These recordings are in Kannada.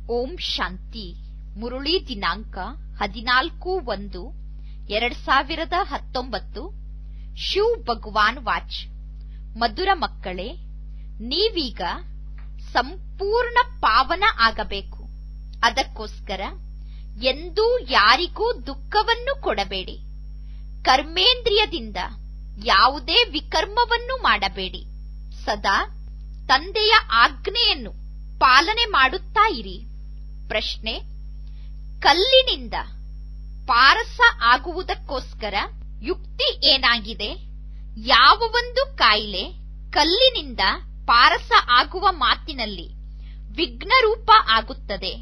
ಓಂ ಶಾಂತಿ. ಮುರುಳಿ ದಿನಾಂಕ 14/1/2019. ಶಿವ್ ಭಗವಾನ್ ವಾಚ್. ಮಧುರ ಮಕ್ಕಳೇ, ನೀವೀಗ ಸಂಪೂರ್ಣ ಪಾವನ ಆಗಬೇಕು. ಅದಕ್ಕೋಸ್ಕರ ಎಂದೂ ಯಾರಿಗೂ ದುಃಖವನ್ನು ಕೊಡಬೇಡಿ. ಕರ್ಮೇಂದ್ರಿಯದಿಂದ ಯಾವುದೇ ವಿಕರ್ಮವನ್ನು ಮಾಡಬೇಡಿ. ಸದಾ ತಂದೆಯ ಆಜ್ಞೆಯನ್ನು ಪಾಲನೆ ಮಾಡುತ್ತಾ ಇರಿ. ಪ್ರಶ್ನೆ: ಕಲ್ಲಿನಿಂದ ಪಾರಸ ಆಗುವುದಕ್ಕೋಸ್ಕರ ಯುಕ್ತಿ ಏನಾಗಿದೆ? ಯಾವ ಒಂದು ಕಾಯಿಲೆ ಕಲ್ಲಿನಿಂದ ಪಾರಸ ಆಗುವ ಮಾತಿನಲ್ಲಿ ವಿಘ್ನರೂಪ ಆಗುತ್ತದೆ?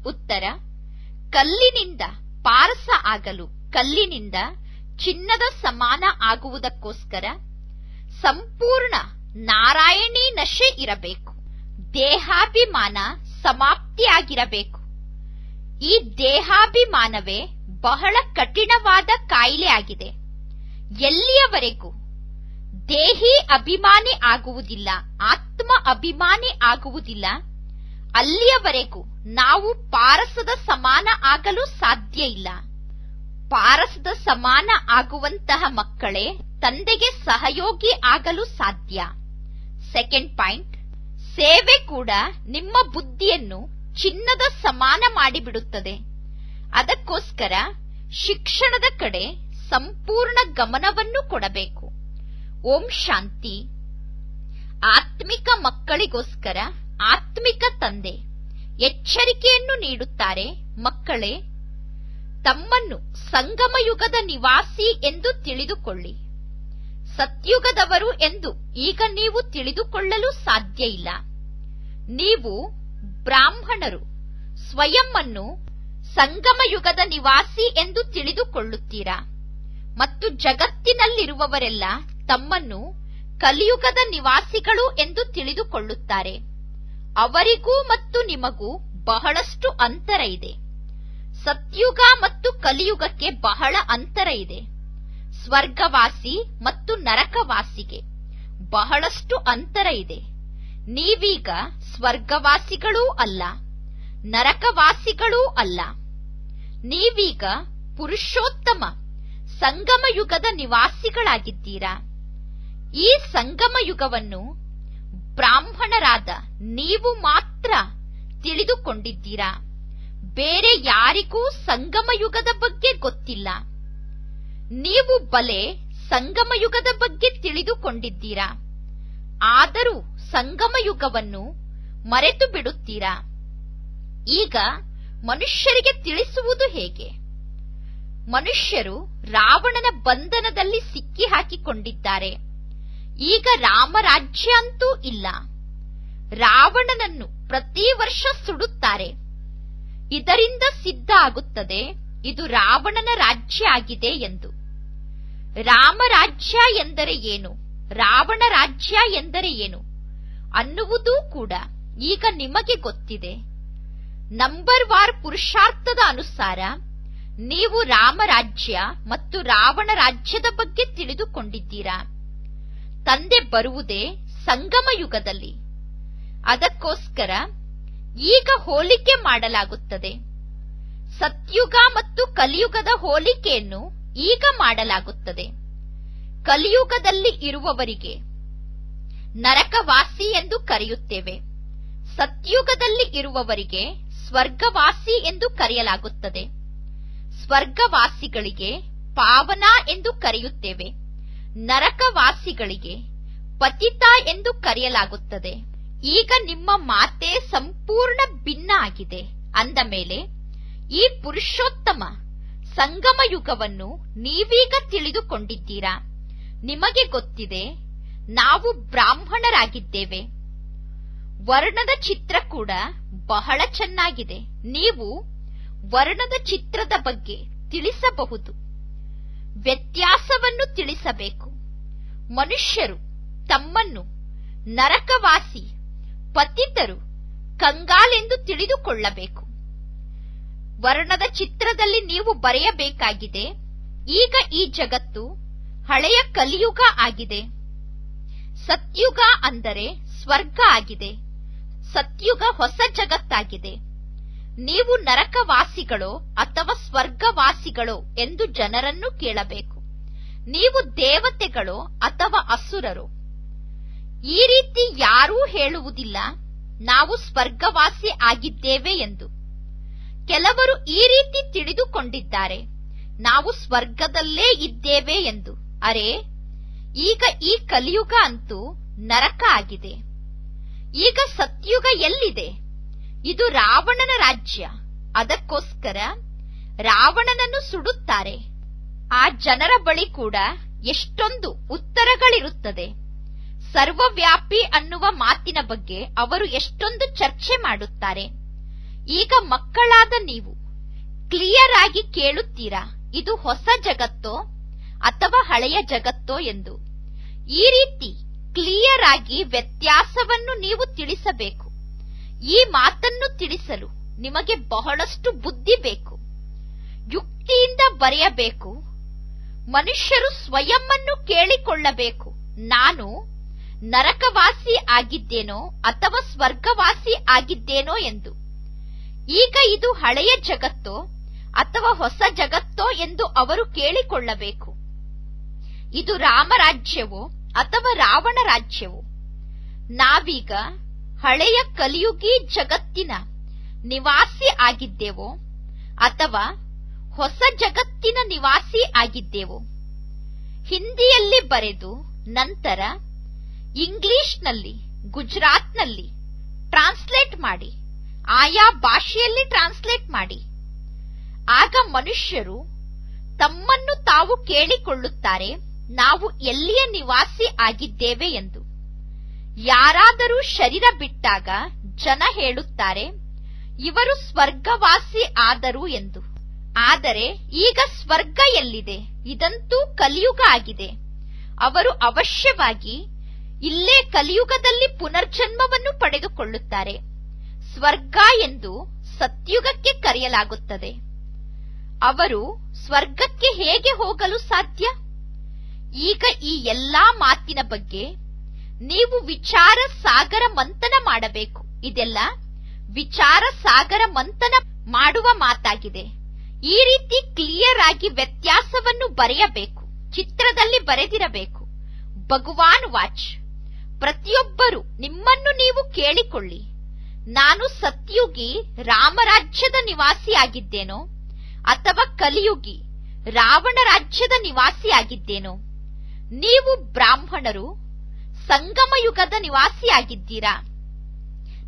ಉತ್ತರ: ಕಲ್ಲಿನಿಂದ ಪಾರಸ ಆಗಲು, ಕಲ್ಲಿನಿಂದ ಚಿನ್ನದ ಸಮಾನ ಆಗುವುದಕ್ಕೋಸ್ಕರ ಸಂಪೂರ್ಣ ನಾರಾಯಣಿ ನಶೆ ಇರಬೇಕು. ದೇಹಾಭಿಮಾನ ಸಮಾಪ್ತಿಯಾಗಿರಬೇಕು. ಈ ದೇಹಾಭಿಮಾನವೇ ಬಹಳ ಕಠಿಣವಾದ ಕಾಯಿಲೆ ಆಗಿದೆ. ಎಲ್ಲಿಯವರೆಗೂ ದೇಹಿ ಅಭಿಮಾನಿ ಆಗುವುದಿಲ್ಲ, ಆತ್ಮ ಅಭಿಮಾನಿ ಆಗುವುದಿಲ್ಲ, ಅಲ್ಲಿಯವರೆಗೂ ನಾವು ಪಾರಸದ ಸಮಾನ ಆಗಲು ಸಾಧ್ಯ ಇಲ್ಲ. ಪಾರಸದ ಸಮಾನ ಆಗುವಂತಹ ಮಕ್ಕಳೇ ತಂದೆಗೆ ಸಹಯೋಗಿ ಆಗಲು ಸಾಧ್ಯ. ಸೆಕೆಂಡ್ ಪಾಯಿಂಟ್: ಸೇವೆ ಕೂಡ ನಿಮ್ಮ ಬುದ್ಧಿಯನ್ನು ಚಿನ್ನದ ಸಮಾನ ಮಾಡಿಬಿಡುತ್ತದೆ. ಅದಕ್ಕೋಸ್ಕರ ಶಿಕ್ಷಣದ ಕಡೆ ಸಂಪೂರ್ಣ ಗಮನವನ್ನು ಕೊಡಬೇಕು. ಓಂ ಶಾಂತಿ. ಆತ್ಮಿಕ ಮಕ್ಕಳಿಗೋಸ್ಕರ ಆತ್ಮಿಕ ತಂದೆ ಎಚ್ಚರಿಕೆಯನ್ನು ನೀಡುತ್ತಾರೆ. ಮಕ್ಕಳೇ, ತಮ್ಮನ್ನು ಸಂಗಮಯುಗದ ನಿವಾಸಿ ಎಂದು ತಿಳಿದುಕೊಳ್ಳಿ. ಸತ್ಯುಗದವರು ಎಂದು ಈಗ ನೀವು ತಿಳಿದುಕೊಳ್ಳಲು ಸಾಧ್ಯ ಇಲ್ಲ. ನೀವು ಬ್ರಾಹ್ಮಣರು ಸ್ವಯಂ ಅನ್ನು ಸಂಗಮಯುಗದ ನಿವಾಸಿ ಎಂದು ತಿಳಿದುಕೊಳ್ಳುತ್ತೀರಾ ಮತ್ತು ಜಗತ್ತಿನಲ್ಲಿರುವವರೆಲ್ಲ ತಮ್ಮನ್ನು ಕಲಿಯುಗದ ನಿವಾಸಿಗಳು ಎಂದು ತಿಳಿದುಕೊಳ್ಳುತ್ತಾರೆ. ಅವರಿಗೂ ಮತ್ತು ನಿಮಗೂ ಬಹಳಷ್ಟು ಅಂತರ ಇದೆ. ಸತ್ಯುಗ ಮತ್ತು ಕಲಿಯುಗಕ್ಕೆ ಬಹಳ ಅಂತರ ಇದೆ. ಸ್ವರ್ಗವಾಸಿ ಮತ್ತು ನರಕವಾಸಿಗೆ ಬಹಳಷ್ಟು ಅಂತರ ಇದೆ. ನೀವೀಗ ಸ್ವರ್ಗವಾಸಿಗಳೂ ಅಲ್ಲ, ನರಕವಾಸಿಗಳೂ ಅಲ್ಲ. ನೀವೀಗ ಪುರುಷೋತ್ತಮ ಸಂಗಮಯುಗದ ನಿವಾಸಿಗಳಾಗಿದ್ದೀರಾ. ಈ ಸಂಗಮಯುಗವನ್ನು ಬ್ರಾಹ್ಮಣರಾದ ನೀವು ಮಾತ್ರ ತಿಳಿದುಕೊಂಡಿದ್ದೀರಾ. ಬೇರೆ ಯಾರಿಗೂ ಸಂಗಮಯುಗದ ಬಗ್ಗೆ ಗೊತ್ತಿಲ್ಲ. ನೀವು ಬಲೆ ಸಂಗಮಯುಗದ ಬಗ್ಗೆ ತಿಳಿದುಕೊಂಡಿದ್ದೀರಾ, ಆದರೂ ಸಂಗಮಯುಗವನ್ನು ಮರೆತು ಬಿಡುತ್ತೀರಾ. ಈಗ ಮನುಷ್ಯರಿಗೆ ತಿಳಿಸುವುದು ಹೇಗೆ? ಮನುಷ್ಯರು ರಾವಣನ ಬಂಧನದಲ್ಲಿ ಸಿಕ್ಕಿ ಹಾಕಿಕೊಂಡಿದ್ದಾರೆ. ಈಗ ರಾಮರಾಜ್ಯ ಅಂತೂ ಇಲ್ಲ. ರಾವಣನನ್ನು ಪ್ರತಿ ವರ್ಷ ಸುಡುತ್ತಾರೆ. ಇದರಿಂದ ಸಿದ್ಧ ಆಗುತ್ತದೆ ಇದು ರಾವಣನ ರಾಜ್ಯ ಆಗಿದೆ ಎಂದು. ರಾಮರಾಜ್ಯ ಎಂದರೆ ಏನು, ರಾವಣ ರಾಜ್ಯ ಎಂದರೆ ಏನು ಅನ್ನುವುದೂ ಕೂಡ ಈಗ ನಿಮಗೆ ಗೊತ್ತಿದೆ. ನಂಬರ್ ವಾರ್ ಪುರುಷಾರ್ಥದ ಅನುಸಾರ ನೀವು ರಾಮರಾಜ್ಯ ಮತ್ತು ರಾವಣ ರಾಜ್ಯದ ಬಗ್ಗೆ ತಿಳಿದುಕೊಂಡಿದ್ದೀರಾ. ತಂದೆ ಬರುವುದೇ ಸಂಗಮ ಯುಗದಲ್ಲಿ. ಅದಕ್ಕೋಸ್ಕರ ಈಗ ಹೋಲಿಕೆ ಮಾಡಲಾಗುತ್ತದೆ. ಸತ್ಯುಗ ಮತ್ತು ಕಲಿಯುಗದ ಹೋಲಿಕೆಯನ್ನು ಈಗ ಮಾಡಲಾಗುತ್ತದೆ. ಕಲಿಯುಗದಲ್ಲಿ ಇರುವವರಿಗೆ ನರಕವಾಸಿ ಎಂದು ಕರೆಯುತ್ತೇವೆ. ಸತ್ಯುಗದಲ್ಲಿ ಇರುವವರಿಗೆ ಸ್ವರ್ಗವಾಸಿ ಎಂದು ಕರೆಯಲಾಗುತ್ತದೆ. ಸ್ವರ್ಗವಾಸಿಗಳಿಗೆ ಪಾವನ ಎಂದು ಕರೆಯುತ್ತೇವೆ. ನರಕವಾಸಿಗಳಿಗೆ ಪತಿತ ಎಂದು ಕರೆಯಲಾಗುತ್ತದೆ. ಈಗ ನಿಮ್ಮ ಮಾತೆ ಸಂಪೂರ್ಣ ಭಿನ್ನ ಆಗಿದೆ. ಅಂದ ಮೇಲೆ ಈ ಪುರುಷೋತ್ತಮ ಸಂಗಮ ಯುಗವನ್ನು ನೀವೀಗ ತಿಳಿದುಕೊಂಡಿದ್ದೀರಾ. ನಿಮಗೆ ಗೊತ್ತಿದೆ, ನಾವು ಬ್ರಾಹ್ಮಣರಾಗಿದ್ದೇವೆ. ವರ್ಣದ ಚಿತ್ರ ಕೂಡ ಬಹಳ ಚೆನ್ನಾಗಿದೆ. ನೀವು ವರ್ಣದ ಚಿತ್ರದ ಬಗ್ಗೆ ತಿಳಿಸಬಹುದು, ವ್ಯತ್ಯಾಸವನ್ನು ತಿಳಿಸಬೇಕು. ಮನುಷ್ಯರು ತಮ್ಮನ್ನು ನರಕವಾಸಿ, ಪತಿತರು, ಕಂಗಾಲೆಂದು ತಿಳಿದುಕೊಳ್ಳಬೇಕು. ವರ್ಣದ ಚಿತ್ರದಲ್ಲಿ ನೀವು ಬರೆಯಬೇಕಾಗಿದೆ, ಈಗ ಈ ಜಗತ್ತು ಹಳೆಯ ಕಲಿಯುಗ ಆಗಿದೆ. ಸತ್ಯುಗ ಅಂದರೆ ಸ್ವರ್ಗ ಆಗಿದೆ. ಸತ್ಯುಗ ಹೊಸ ಜಗತ್ತಾಗಿದೆ. ನೀವು ನರಕವಾಸಿಗಳೋ ಅಥವಾ ಸ್ವರ್ಗವಾಸಿಗಳೋ ಎಂದು ಜನರನ್ನು ಕೇಳಬೇಕು. ನೀವು ದೇವತೆಗಳೋ ಅಥವಾ ಅಸುರರೋ? ಈ ರೀತಿ ಯಾರೂ ಹೇಳುವುದಿಲ್ಲ ನಾವು ಸ್ವರ್ಗವಾಸಿ ಆಗಿದ್ದೇವೆ ಎಂದು. ಕೆಲವರು ಈ ರೀತಿ ತಿಳಿದುಕೊಂಡಿದ್ದಾರೆ, ನಾವು ಸ್ವರ್ಗದಲ್ಲೇ ಇದ್ದೇವೆ ಎಂದು. ಅರೆ, ಈಗ ಈ ಕಲಿಯುಗ ಅಂತೂ ನರಕ ಆಗಿದೆ. ಈಗ ಸತ್ಯುಗ ಎಲ್ಲಿದೆ? ಇದು ರಾವಣನ ರಾಜ್ಯ. ಅದಕ್ಕೋಸ್ಕರ ರಾವಣನನ್ನು ಸುಡುತ್ತಾರೆ. ಆ ಜನರ ಬಳಿ ಕೂಡ ಎಷ್ಟೊಂದು ಉತ್ತರಗಳಿರುತ್ತದೆ. ಸರ್ವವ್ಯಾಪಿ ಅನ್ನುವ ಮಾತಿನ ಬಗ್ಗೆ ಅವರು ಎಷ್ಟೊಂದು ಚರ್ಚೆ ಮಾಡುತ್ತಾರೆ. ಈಗ ಮಕ್ಕಳಾದ ನೀವು ಕ್ಲಿಯರ್ ಆಗಿ ಕೇಳುತ್ತೀರಾ, ಇದು ಹೊಸ ಜಗತ್ತೋ ಅಥವಾ ಹಳೆಯ ಜಗತ್ತೋ ಎಂದು. ಈ ರೀತಿ ಕ್ಲಿಯರ್ ಆಗಿ ವ್ಯತ್ಯಾಸವನ್ನು ನೀವು ತಿಳಿಸಬೇಕು. ಈ ಮಾತನ್ನು ತಿಳಿಸಲು ನಿಮಗೆ ಬಹಳಷ್ಟು ಬುದ್ಧಿ ಬೇಕು. ಯುಕ್ತಿಯಿಂದ ಬರೆಯಬೇಕು. ಮನುಷ್ಯರು ಸ್ವಯಂವನ್ನು ಕೇಳಿಕೊಳ್ಳಬೇಕು, ನಾನು ನರಕವಾಸಿ ಆಗಿದ್ದೇನೋ ಅಥವಾ ಸ್ವರ್ಗವಾಸಿ ಆಗಿದ್ದೇನೋ ಎಂದು. ಈಗ ಇದು ಹಳೆಯ ಜಗತ್ತೋ ಅಥವಾ ಹೊಸ ಜಗತ್ತೋ ಎಂದು ಅವರು ಕೇಳಿಕೊಳ್ಳಬೇಕು. ಇದು ರಾಮರಾಜ್ಯವೋ ಅಥವಾ ರಾವಣ ರಾಜ್ಯವೋ? ನಾವೀಗ ಹಳೆಯ ಕಲಿಯುಗಿ ಜಗತ್ತಿನ ನಿವಾಸಿ ಆಗಿದ್ದೇವೋ ಅಥವಾ ಹೊಸ ಜಗತ್ತಿನ ನಿವಾಸಿ ಆಗಿದ್ದೇವೋ? ಹಿಂದಿಯಲ್ಲಿ ಬರೆದು ನಂತರ ಇಂಗ್ಲಿಷ್ನಲ್ಲಿ, ಗುಜರಾತ್ನಲ್ಲಿ ಟ್ರಾನ್ಸ್ಲೇಟ್ ಮಾಡಿ, ಆಯಾ ಭಾಷೆಯಲ್ಲಿ ಟ್ರಾನ್ಸ್ಲೇಟ್ ಮಾಡಿ. ಆಗ ಮನುಷ್ಯರು ತಮ್ಮನ್ನು ತಾವು ಕೇಳಿಕೊಳ್ಳುತ್ತಾರೆ, ನಾವು ಎಲ್ಲಿಯ ನಿವಾಸಿ ಆಗಿದ್ದೇವೆ ಎಂದು. ಯಾರಾದರೂ ಶರೀರ ಬಿಟ್ಟಾಗ ಜನ ಹೇಳುತ್ತಾರೆ, ಇವರು ಸ್ವರ್ಗವಾಸಿ ಆದರು ಎಂದು. ಆದರೆ ಈಗ ಸ್ವರ್ಗ ಎಲ್ಲಿದೆ? ಇದಂತೂ ಕಲಿಯುಗ ಆಗಿದೆ. ಅವರು ಅವಶ್ಯವಾಗಿ ಇಲ್ಲೇ ಕಲಿಯುಗದಲ್ಲಿ ಪುನರ್ಜನ್ಮವನ್ನು ಪಡೆದುಕೊಳ್ಳುತ್ತಾರೆ. ಸ್ವರ್ಗ ಎಂದು ಸತ್ಯುಗಕ್ಕೆ ಕರೆಯಲಾಗುತ್ತದೆ. ಅವರು ಸ್ವರ್ಗಕ್ಕೆ ಹೇಗೆ ಹೋಗಲು ಸಾಧ್ಯ? ಈಗ ಈ ಎಲ್ಲಾ ಮಾತಿನ ಬಗ್ಗೆ ನೀವು ವಿಚಾರ ಸಾಗರ ಮಂಥನ ಮಾಡಬೇಕು. ಇದೆಲ್ಲ ವಿಚಾರ ಸಾಗರ ಮಂಥನ ಮಾಡುವ ಮಾತಾಗಿದೆ. ಈ ರೀತಿ ಕ್ಲಿಯರ್ ಆಗಿ ವ್ಯತ್ಯಾಸವನ್ನು ಬರೆಯಬೇಕು, ಚಿತ್ರದಲ್ಲಿ ಬರೆದಿರಬೇಕು. ಭಗವಾನ್ ವಾಚ್, ಪ್ರತಿಯೊಬ್ಬರು ನಿಮ್ಮನ್ನು ನೀವು ಕೇಳಿಕೊಳ್ಳಿ, ನಾನು ಸತ್ಯುಗಿ ರಾಮರಾಜ್ಯದ ನಿವಾಸಿಯಾಗಿದ್ದೇನೋ ಅಥವಾ ಕಲಿಯುಗಿ ರಾವಣ ರಾಜ್ಯದ ನಿವಾಸಿಯಾಗಿದ್ದೇನೋ? ನೀವು ಬ್ರಾಹ್ಮಣರು ಸಂಗಮಯುಗದ ನಿವಾಸಿಯಾಗಿದ್ದೀರಾ?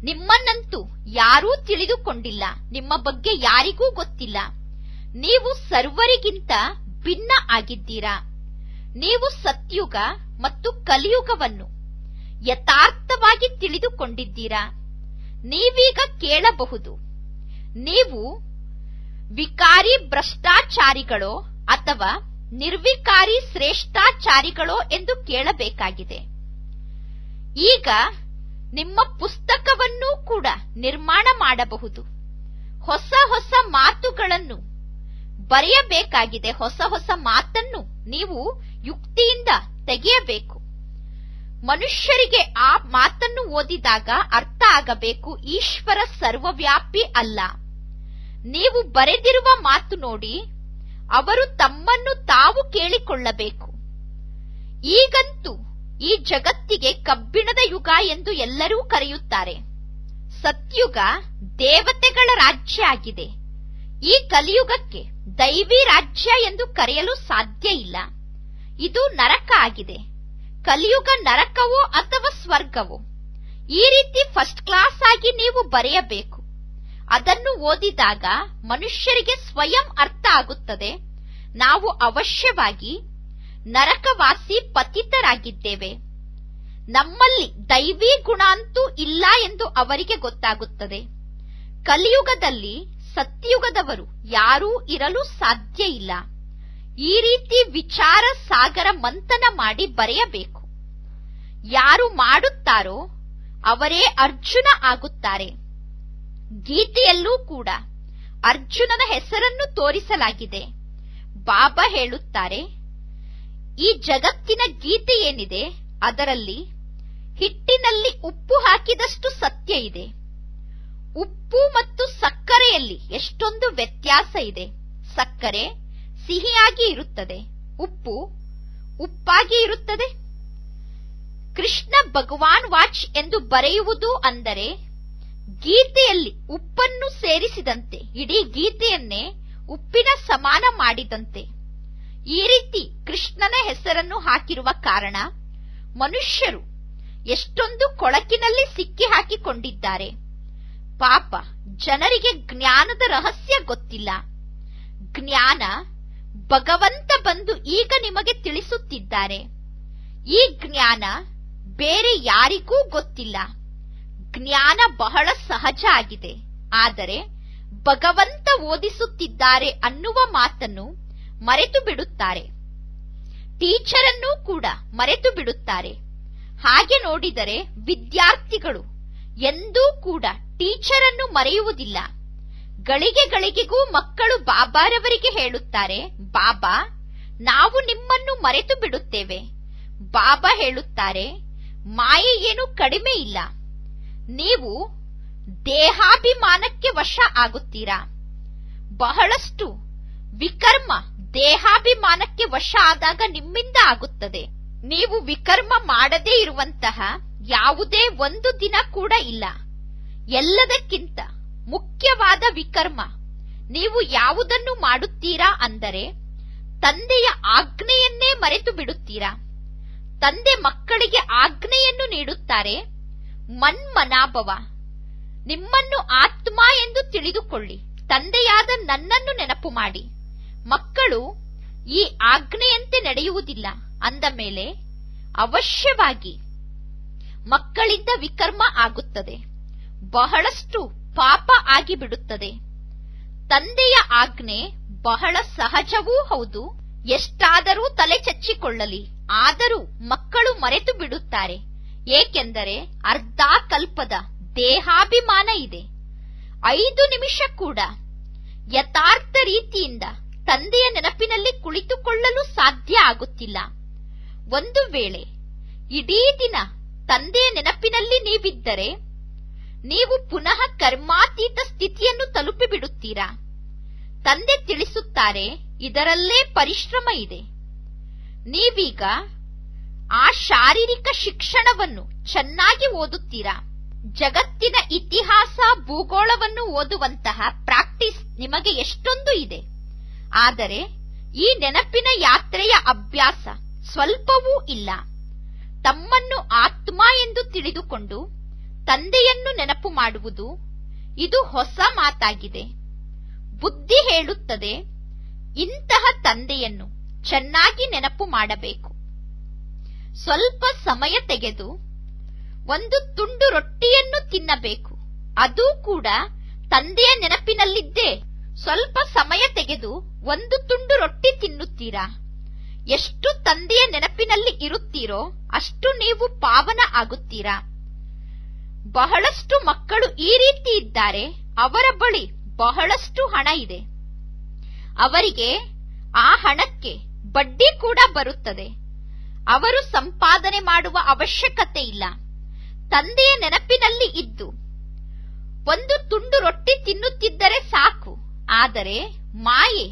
ನಿಮ್ಮನ್ನಂತೂ ಯಾರೂ ತಿಳಿದುಕೊಂಡಿಲ್ಲ, ನಿಮ್ಮ ಬಗ್ಗೆ ಯಾರಿಗೂ ಗೊತ್ತಿಲ್ಲ. ನೀವು ಸರ್ವರಿಗಿಂತ ಭಿನ್ನ ಆಗಿದ್ದೀರಾ. ನೀವು ಸತ್ಯುಗ ಮತ್ತು ಕಲಿಯುಗವನ್ನು ಯಥಾರ್ಥವಾಗಿ ತಿಳಿದುಕೊಂಡಿದ್ದೀರಾ. ನೀವೀಗ ಕೇಳಬಹುದು, ನೀವು ವಿಕಾರಿ ಭ್ರಷ್ಟಾಚಾರಿಗಳೋ ಅಥವಾ ನಿರ್ವಿಕಾರಿ ಶ್ರೇಷ್ಠಾಚಾರಿಗಳೋ ಎಂದು ಕೇಳಬೇಕಾಗಿದೆ. ಈಗ ನಿಮ್ಮ ಪುಸ್ತಕವನ್ನೂ ಕೂಡ ನಿರ್ಮಾಣ ಮಾಡಬಹುದು. ಹೊಸ ಹೊಸ ಮಾತುಗಳನ್ನು ಬರೆಯಬೇಕಾಗಿದೆ. ಹೊಸ ಹೊಸ ಮಾತನ್ನು ನೀವು ಯುಕ್ತಿಯಿಂದ ತೆಗೆಯಬೇಕು. ಮನುಷ್ಯರಿಗೆ ಆ ಮಾತನ್ನು ಓದಿದಾಗ ಅರ್ಥ ಆಗಬೇಕು, ಈಶ್ವರ ಸರ್ವವ್ಯಾಪಿ ಅಲ್ಲ. ನೀವು ಬರೆದಿರುವ ಮಾತು ನೋಡಿ ಅವರು ತಮ್ಮನ್ನು ತಾವು ಕೇಳಿಕೊಳ್ಳಬೇಕು. ಈಗಂತೂ ಈ ಜಗತ್ತಿಗೆ ಕಬ್ಬಿಣದ ಯುಗ ಎಂದು ಎಲ್ಲರೂ ಕರೆಯುತ್ತಾರೆ. ಸತ್ಯುಗ ದೇವತೆಗಳ ರಾಜ್ಯ ಆಗಿದೆ. ಈ ಕಲಿಯುಗಕ್ಕೆ ದೈವಿ ರಾಜ್ಯ ಎಂದು ಕರೆಯಲು ಸಾಧ್ಯ ಇಲ್ಲ. ಇದು ನರಕ ಆಗಿದೆ. ಕಲಿಯುಗ ನರಕವೋ ಅಥವಾ ಸ್ವರ್ಗವೋ? ಈ ರೀತಿ ಫಸ್ಟ್ ಕ್ಲಾಸ್ ಆಗಿ ನೀವು ಬರೆಯಬೇಕು. ಅದನ್ನು ಓದಿದಾಗ ಮನುಷ್ಯರಿಗೆ ಸ್ವಯಂ ಅರ್ಥ ಆಗುತ್ತದೆ, ನಾವು ಅವಶ್ಯವಾಗಿ ನರಕವಾಸಿ ಪತಿತರಾಗಿದ್ದೇವೆ. ನಮ್ಮಲ್ಲಿ ದೈವಿ ಗುಣ ಅಂತೂ ಇಲ್ಲ ಎಂದು ಅವರಿಗೆ ಗೊತ್ತಾಗುತ್ತದೆ. ಕಲಿಯುಗದಲ್ಲಿ ಸತ್ಯುಗದವರು ಯಾರೂ ಇರಲು ಸಾಧ್ಯ ಇಲ್ಲ. ಈ ರೀತಿ ವಿಚಾರ ಸಾಗರ ಮಂಥನ ಮಾಡಿ ಬರೆಯಬೇಕು. ಯಾರು ಮಾಡುತ್ತಾರೋ ಅವರೇ ಅರ್ಜುನ ಆಗುತ್ತಾರೆ. ಗೀತೆಯಲ್ಲೂ ಕೂಡ ಅರ್ಜುನನ ಹೆಸರನ್ನು ತೋರಿಸಲಾಗಿದೆ. ಬಾಬಾ ಹೇಳುತ್ತಾರೆ, ಈ ಜಗತ್ತಿನ ಗೀತೆ ಏನಿದೆ ಅದರಲ್ಲಿ ಹಿಟ್ಟಿನಲ್ಲಿ ಉಪ್ಪು ಹಾಕಿದಷ್ಟು ಸತ್ಯ ಇದೆ. ಉಪ್ಪು ಮತ್ತು ಸಕ್ಕರೆಯಲ್ಲಿ ಅಡುಗೆಯಲ್ಲಿ ಎಷ್ಟೊಂದು ವ್ಯತ್ಯಾಸ ಇದೆ. ಸಕ್ಕರೆ ಸಿಹಿಯಾಗಿ ಇರುತ್ತದೆ, ಉಪ್ಪು ಉಪ್ಪಾಗಿ ಇರುತ್ತದೆ. ಕೃಷ್ಣ ಭಗವಾನ್ ವಾಚ್ ಎಂದು ಬರೆಯುವುದು ಅಂದರೆ ಗೀತೆಯಲ್ಲಿ ಉಪ್ಪನ್ನು ಸೇರಿಸಿದಂತೆ, ಇಡೀ ಗೀತೆಯನ್ನೇ ಉಪ್ಪಿನ ಸಮಾನ ಮಾಡಿದಂತೆ. ಈ ರೀತಿ ಕೃಷ್ಣನ ಹೆಸರನ್ನು ಹಾಕಿರುವ ಕಾರಣ ಮನುಷ್ಯರು ಎಷ್ಟೊಂದು ಕೊಳಕಿನಲ್ಲಿ ಸಿಕ್ಕಿ ಹಾಕಿಕೊಂಡಿದ್ದಾರೆ. ಪಾಪ, ಜನರಿಗೆ ಜ್ಞಾನದ ರಹಸ್ಯ ಗೊತ್ತಿಲ್ಲ. ಜ್ಞಾನ ಭಗವಂತ ಬಂದು ಈಗ ನಿಮಗೆ ತಿಳಿಸುತ್ತಿದ್ದಾರೆ. ಈ ಜ್ಞಾನ ಬೇರೆ ಯಾರಿಗೂ ಗೊತ್ತಿಲ್ಲ. ಜ್ಞಾನ ಬಹಳ ಸಹಜ ಆಗಿದೆ, ಆದರೆ ಭಗವಂತ ಓದಿಸುತ್ತಿದ್ದಾರೆ ಅನ್ನುವ ಮಾತನ್ನು ಮರೆತು ಬಿಡುತ್ತಾರೆ. ಟೀಚರನ್ನು ಕೂಡ ಮರೆತು ಬಿಡುತ್ತಾರೆ. ಹಾಗೆ ನೋಡಿದರೆ ವಿದ್ಯಾರ್ಥಿಗಳು ಎಂದೂ ಕೂಡ ಟೀಚರನ್ನು ಮರೆಯುವುದಿಲ್ಲ. ಗಳಿಗೆಗೂ ಮಕ್ಕಳು ಬಾಬಾರವರಿಗೆ ಹೇಳುತ್ತಾರೆ, ಬಾಬಾ, ನಾವು ನಿಮ್ಮನ್ನು ಮರೆತು ಬಿಡುತ್ತೇವೆ. ಬಾಬಾ ಹೇಳುತ್ತಾರೆ, ಮಾಯೆ ಏನು ಕಡಿಮೆ ಇಲ್ಲ, ನೀವು ದೇಹಾಭಿಮಾನಕ್ಕೆ ವಶ ಆಗುತ್ತೀರಾ. ಬಹಳಷ್ಟು ವಿಕರ್ಮ ದೇಹಾಭಿಮಾನಕ್ಕೆ ವಶ ಆದಾಗ ನಿಮ್ಮಿಂದ ಆಗುತ್ತದೆ. ನೀವು ವಿಕರ್ಮ ಮಾಡದೇ ಇರುವಂತಹ ಯಾವುದೇ ಒಂದು ದಿನ ಕೂಡ ಇಲ್ಲ. ಎಲ್ಲದಕ್ಕಿಂತ ಮುಖ್ಯವಾದ ವಿಕರ್ಮ ನೀವು ಯಾವುದನ್ನು ಮಾಡುತ್ತೀರಾ ಅಂದರೆ ತಂದೆಯ ಆಜ್ಞೆಯನ್ನೇ ಮರೆತು ಬಿಡುತ್ತೀರಾ. ತಂದೆ ಮಕ್ಕಳಿಗೆ ಆಜ್ಞೆಯನ್ನು ನೀಡುತ್ತಾರೆ, ಮನ್ಮನಾಭವ, ನಿಮ್ಮನ್ನು ಆತ್ಮ ಎಂದು ತಿಳಿದುಕೊಳ್ಳಿ, ತಂದೆಯಾದ ನನ್ನನ್ನು ನೆನಪು ಮಾಡಿ. ಮಕ್ಕಳು ಈ ಆಜ್ಞೆಯಂತೆ ನಡೆಯುವುದಿಲ್ಲ ಅಂದ ಮೇಲೆ ಅವಶ್ಯವಾಗಿ ಮಕ್ಕಳಿಂದ ವಿಕರ್ಮ ಆಗುತ್ತದೆ, ಬಹಳಷ್ಟು ಪಾಪ ಆಗಿಬಿಡುತ್ತದೆ. ತಂದೆಯ ಆಜ್ಞೆ ಬಹಳ ಸಹಜವೂ ಹೌದು. ಎಷ್ಟಾದರೂ ತಲೆ ಚಚ್ಚಿಕೊಳ್ಳಲಿ, ಆದರೂ ಮಕ್ಕಳು ಮರೆತು ಬಿಡುತ್ತಾರೆ. ಏಕೆಂದರೆ ಅರ್ಧ ಕಲ್ಪದ ದೇಹಾಭಿಮಾನ ಇದೆ. 5 ನಿಮಿಷ ಕೂಡ ಯಥಾರ್ಥ ರೀತಿಯಿಂದ ತಂದೆಯ ನೆನಪಿನಲ್ಲಿ ಕುಳಿತುಕೊಳ್ಳಲು ಸಾಧ್ಯ ಆಗುತ್ತಿಲ್ಲ. ಒಂದು ವೇಳೆ ಇಡೀ ದಿನ ತಂದೆಯ ನೆನಪಿನಲ್ಲಿ ನೀವಿದ್ದರೆ ನೀವು ಪುನಃ ಕರ್ಮಾತೀತ ಸ್ಥಿತಿಯನ್ನು ತಲುಪಿಬಿಡುತ್ತೀರಾ. ತಂದೆ ತಿಳಿಸುತ್ತಾರೆ, ಇದರಲ್ಲೇ ಪರಿಶ್ರಮ ಇದೆ. ನೀವೀಗ ಆ ಶಾರೀರಿಕ ಶಿಕ್ಷಣವನ್ನು ಚೆನ್ನಾಗಿ ಓದುತ್ತೀರಾ. ಜಗತ್ತಿನ ಇತಿಹಾಸ ಭೂಗೋಳವನ್ನು ಓದುವಂತಹ ಪ್ರಾಕ್ಟೀಸ್ ನಿಮಗೆ ಎಷ್ಟೊಂದು ಇದೆ. ಆದರೆ ಈ ನೆನಪಿನ ಯಾತ್ರೆಯ ಅಭ್ಯಾಸ ಸ್ವಲ್ಪವೂ ಇಲ್ಲ. ತಮ್ಮನ್ನು ಆತ್ಮ ಎಂದು ತಿಳಿದುಕೊಂಡು ತಂದೆಯನ್ನು ನೆನಪು ಮಾಡುವುದು ಇದು ಹೊಸ ಮಾತಾಗಿದೆ. ಬುದ್ಧಿ ಹೇಳುತ್ತದೆ, ಇಂತಹ ತಂದೆಯನ್ನು ಚೆನ್ನಾಗಿ ನೆನಪು ಮಾಡಬೇಕು. ಸ್ವಲ್ಪ ಸಮಯ ತೆಗೆದು ಒಂದು ತುಂಡು ರೊಟ್ಟಿಯನ್ನು ತಿನ್ನಬೇಕು. ಅದೂ ಕೂಡ ತಂದೆಯ ನೆನಪಿನಲ್ಲಿದ್ದೇ ಸ್ವಲ್ಪ ಸಮಯ ತೆಗೆದು ಒಂದು ತುಂಡು ರೊಟ್ಟಿ ತಿನ್ನುತ್ತೀರಾ. ಎಷ್ಟು ತಂದೆಯ ನೆನಪಿನಲ್ಲಿ ಇರುತ್ತೀರೋ ಅಷ್ಟು ನೀವು ಪಾವನ ಆಗುತ್ತೀರಾ. ಬಹಳಷ್ಟು ಮಕ್ಕಳು ಈ ರೀತಿ ಇದ್ದಾರೆ, ಅವರ ಬಳಿ ಬಹಳಷ್ಟು ಹಣ ಇದೆ. ಅವರಿಗೆ ಆ ಹಣಕ್ಕೆ ಬಡ್ಡಿ ಕೂಡ ಬರುತ್ತದೆ. ಅವರು ಸಂಪಾದನೆ ಮಾಡುವ ಅವಶ್ಯಕತೆ ಇಲ್ಲ. ತಂದೆಯ ನೆನಪಿನಲ್ಲಿ ಇದ್ದು ಒಂದು ತುಂಡು ರೊಟ್ಟಿ ತಿನ್ನುತ್ತಿದ್ದರೆ ಸಾಕು. ಆದರೆ ಮಾಯೆ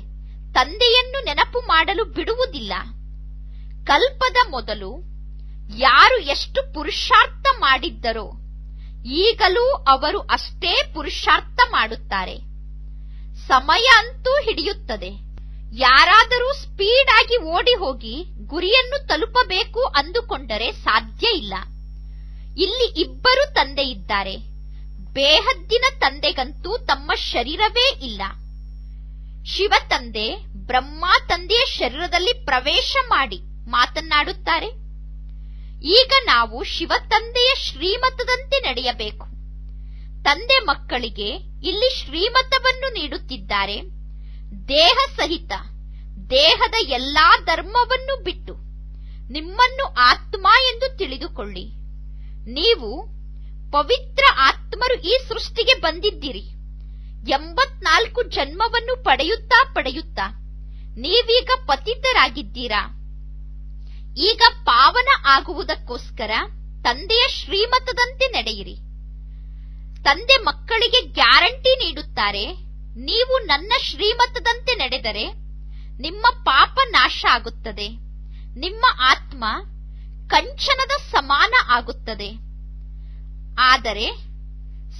ತಂದೆಯನ್ನು ನೆನಪು ಮಾಡಲು ಬಿಡುವುದಿಲ್ಲ. ಕಲ್ಪದ ಮೊದಲು ಯಾರು ಎಷ್ಟು ಪುರುಷಾರ್ಥ ಮಾಡಿದ್ದರೋ ಈಗಲೂ ಅವರು ಅಷ್ಟೇ ಪುರುಷಾರ್ಥ ಮಾಡುತ್ತಾರೆ. ಸಮಯ ಅಂತೂ ಹಿಡಿಯುತ್ತದೆ. ಯಾರಾದರೂ ಸ್ಪೀಡ್ ಆಗಿ ಓಡಿ ಹೋಗಿ ಗುರಿಯನ್ನು ತಲುಪಬೇಕು ಅಂದುಕೊಂಡರೆ ಸಾಧ್ಯ ಇಲ್ಲ. ಇಲ್ಲಿ ಇಬ್ಬರು ತಂದೆ ಇದ್ದಾರೆ. ಬೇಹದ್ದಿನ ತಂದೆಗಂತೂ ತಮ್ಮ ಶರೀರವೇ ಇಲ್ಲ. ಶಿವ ತಂದೆ ಬ್ರಹ್ಮ ತಂದೆಯ ಶರೀರದಲ್ಲಿ ಪ್ರವೇಶ ಮಾಡಿ ಮಾತನಾಡುತ್ತಾರೆ. ಈಗ ನಾವು ಶಿವ ತಂದೆಯ ಶ್ರೀಮತದಂತೆ ನಡೆಯಬೇಕು. ತಂದೆ ಮಕ್ಕಳಿಗೆ ಇಲ್ಲಿ ಶ್ರೀಮತವನ್ನು ನೀಡುತ್ತಿದ್ದಾರೆ. ದೇಹ ಸಹಿತ ದೇಹದ ಎಲ್ಲಾ ಧರ್ಮವನ್ನು ಬಿಟ್ಟು ನಿಮ್ಮನ್ನು ಆತ್ಮ ಎಂದು ತಿಳಿದುಕೊಳ್ಳಿ. ನೀವು ಪವಿತ್ರ ಆತ್ಮರು ಈ ಸೃಷ್ಟಿಗೆ ಬಂದಿದ್ದೀರಿ. 84 ಜನ್ಮವನ್ನು ಪಡೆಯುತ್ತಾ ನೀವೀಗ ಪತಿತರಾಗಿದ್ದೀರಾ. ಈಗ ಪಾವನ ಆಗುವುದಕ್ಕೋಸ್ಕರ ತಂದೆಯ ಶ್ರೀಮತದಂತೆ ನಡೆಯಿರಿ. ತಂದೆ ಮಕ್ಕಳಿಗೆ ಗ್ಯಾರಂಟಿ ನೀಡುತ್ತಾರೆ, ನೀವು ನನ್ನ ಶ್ರೀಮತದಂತೆ ನಡೆದರೆ ನಿಮ್ಮ ಪಾಪ ನಾಶ ಆಗುತ್ತದೆ, ನಿಮ್ಮ ಆತ್ಮ ಕಂಚನದ ಸಮಾನ ಆಗುತ್ತದೆ. ಆದರೆ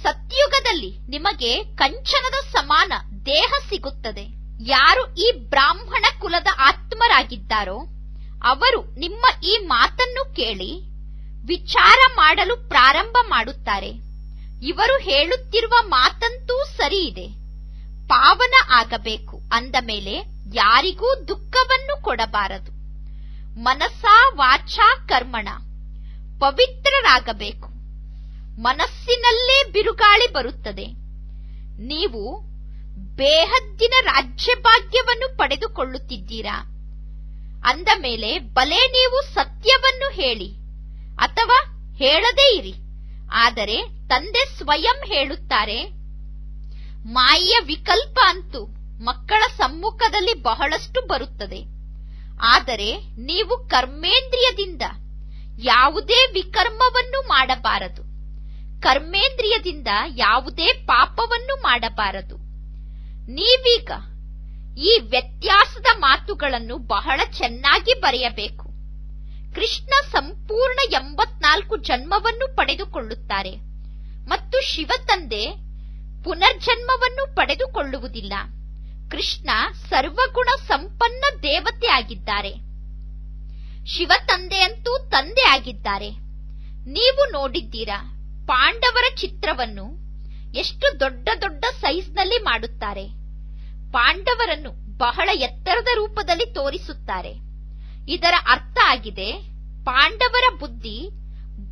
ಸತ್ಯುಗದಲ್ಲಿ ನಿಮಗೆ ಕಂಚನದ ಸಮಾನ ದೇಹ ಸಿಗುತ್ತದೆ. ಯಾರು ಈ ಬ್ರಾಹ್ಮಣ ಕುಲದ ಆತ್ಮರಾಗಿದ್ದಾರೋ ಅವರು ನಿಮ್ಮ ಈ ಮಾತನ್ನು ಕೇಳಿ ವಿಚಾರ ಮಾಡಲು ಪ್ರಾರಂಭ ಮಾಡುತ್ತಾರೆ. ಇವರು ಹೇಳುತ್ತಿರುವ ಮಾತಂತೂ ಸರಿ ಇದೆ, ಪಾವನ ಆಗಬೇಕು ಅಂದ ಮೇಲೆ ಯಾರಿಗೂ ದುಃಖವನ್ನು ಕೊಡಬಾರದು. ಮನಸಾ ವಾಚಾ ಕರ್ಮಣ ಪವಿತ್ರರಾಗಬೇಕು. ಮನಸ್ಸಿನಲ್ಲೇ ಬಿರುಗಾಳಿ ಬರುತ್ತದೆ. ನೀವು ಬೇಹದ್ದಿನ ರಾಜ್ಯಭಾಗ್ಯವನ್ನು ಪಡೆದುಕೊಳ್ಳುತ್ತಿದ್ದೀರಾ ಅಂದ ಮೇಲೆ ಬಲೆ ನೀವು ಸತ್ಯವನ್ನು ಹೇಳಿ ಅಥವಾ ಹೇಳದೇ ಇರಿ. ಆದರೆ ತಂದೆ ಸ್ವಯಂ ಹೇಳುತ್ತಾರೆ, ಮಾಯೆಯ ವಿಕಲ್ಪ ಅಂತೂ ಮಕ್ಕಳ ಸಮ್ಮುಖದಲ್ಲಿ ಬಹಳಷ್ಟು ಬರುತ್ತದೆ. ಆದರೆ ನೀವು ಕರ್ಮೇಂದ್ರಿಯದಿಂದ ಯಾವುದೇ ವಿಕರ್ಮವನ್ನು ಮಾಡಬಾರದು, ಕರ್ಮೇಂದ್ರಿಯದಿಂದ ಯಾವುದೇ ಪಾಪವನ್ನು ಮಾಡಬಾರದು. ನೀವೀಗ ಈ ವ್ಯತ್ಯಾಸದ ಮಾತುಗಳನ್ನು ಬಹಳ ಚೆನ್ನಾಗಿ ಬರೆಯಬೇಕು. ಕೃಷ್ಣ ಸಂಪೂರ್ಣ 84 ಜನ್ಮವನ್ನು ಪಡೆದುಕೊಳ್ಳುತ್ತಾರೆ ಮತ್ತು ಶಿವತಂದೆ ಪುನರ್ಜನ್ಮವನ್ನು ಪಡೆದುಕೊಳ್ಳುವುದಿಲ್ಲ. ಕೃಷ್ಣ ಸರ್ವಗುಣ ಸಂಪನ್ನ ದೇವತೆ ಆಗಿದ್ದಾರೆ, ಶಿವತಂದೆಯಂತೂ ತಂದೆ ಆಗಿದ್ದಾರೆ. ನೀವು ನೋಡಿದ್ದೀರಾ, ಪಾಂಡವರ ಚಿತ್ರವನ್ನು ಎಷ್ಟು ದೊಡ್ಡ ದೊಡ್ಡ ಸೈಜ್ನಲ್ಲಿ ಮಾಡುತ್ತಾರೆ. ಪಾಂಡವರನ್ನು ಬಹಳ ಎತ್ತರದ ರೂಪದಲ್ಲಿ ತೋರಿಸುತ್ತಾರೆ. ಇದರ ಅರ್ಥ ಆಗಿದೆ, ಪಾಂಡವರ ಬುದ್ಧಿ